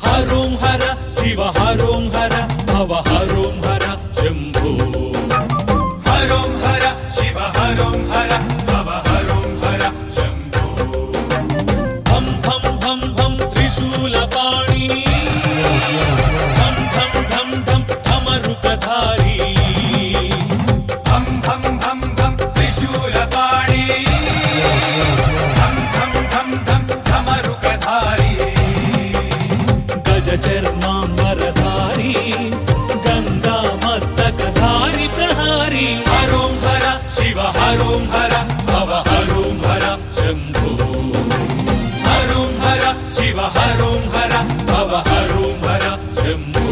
హరోం హర శివ హరోం హర భవ హరోం హర శంభో హరోం హర శివ హరోం హర భవ హరోం హర శంభో భం భం భం భం త్రిశూలపాణి ఢం ఢం ఢం ఢం ఢమరుకధారి భం భం భం భం త్రిశూలపాణి ఢం ఢం ఢం ఢం ఢమరుకధారి గజ చర్మాంబరధారి గంగా మస్తకధారి ప్రహారి హరోం హర శివ హరోం హర భవ హరోం హర శంభో హరోం హర శివ హరోం హర భవ హరోం హర శంభో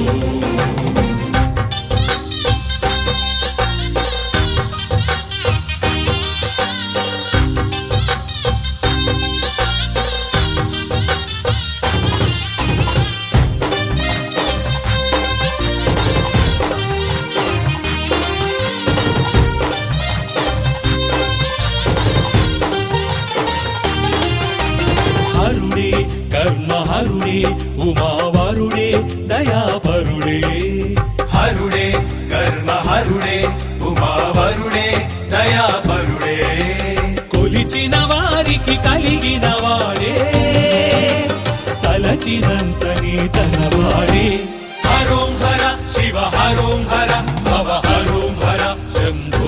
హరుడే కర్మహరుడే ఉమావరుడే దయాపరుడే హరుడే కర్మ హరుడే ఉమావరుడే దయాపరుడే కొలిచిన వారికి కలిగిన వాడే తలచినంతని తనవాడే హరోం హర శివ హరోం హర భవ హరోం హర శంభో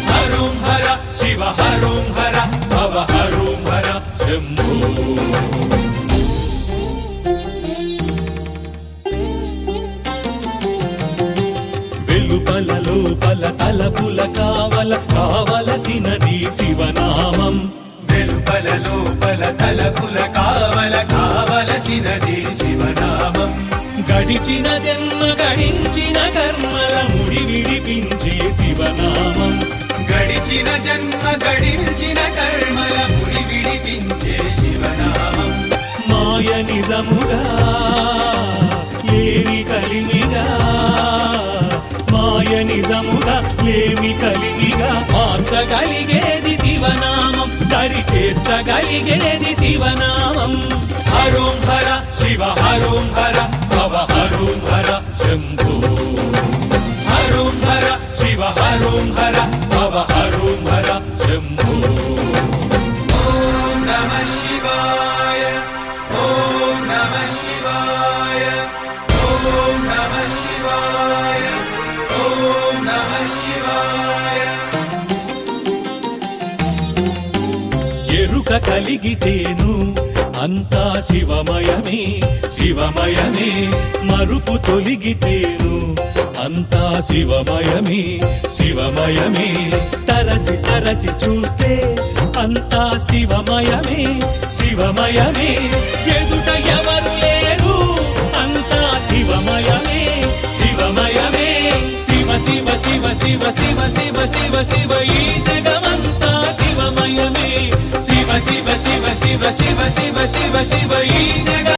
హరోం హర శివ హరోం హర భవ హరోం హర శంభో వెలుపల లోపల తలపుల కావలసినది శివనామం వెలుపల లోపల తలపుల కావలసినది శివనామం గడిచిన జన్మ గడించిన కర్మల ముడి విడిపించే శివనామం గడిచిన జన్మ గడించిన కర్మల ముడి విడిపించే శివనామం మాయ నిజముగా లేమి కలిమిగా మాయ నిజముగా లేమి కలిమిగా మార్చగలిగేది శివనామం దరి చేర్చగలిగేది శివనామం హరోం హర శివ హరోం హర భవ హరోం హర శంభో హరోం హర శివ హరోం హర భవ హరోం హర శంభో ఓం నమః శివాయ ఓం నమః శివాయ ఓం నమః శివాయ ఓం నమః శివాయ ఎరుక కలిగితేను అంతా శివమయమే శివమయమే మరుపు తొలిగితేను అంతా శివమయమే శివమయమే తరచి తరచి చూస్తే అంతా శివమయమే శివమయమే ఎదుట ఎవరు లేరు అంతా శివమయమే శివమయమే శివ శివ శివ శివ శివ శివ శివ శివ ఈ జగమంతా శివమయమే శివ శివ శివ శివ శివ శివ శివ శివ ఈ జగ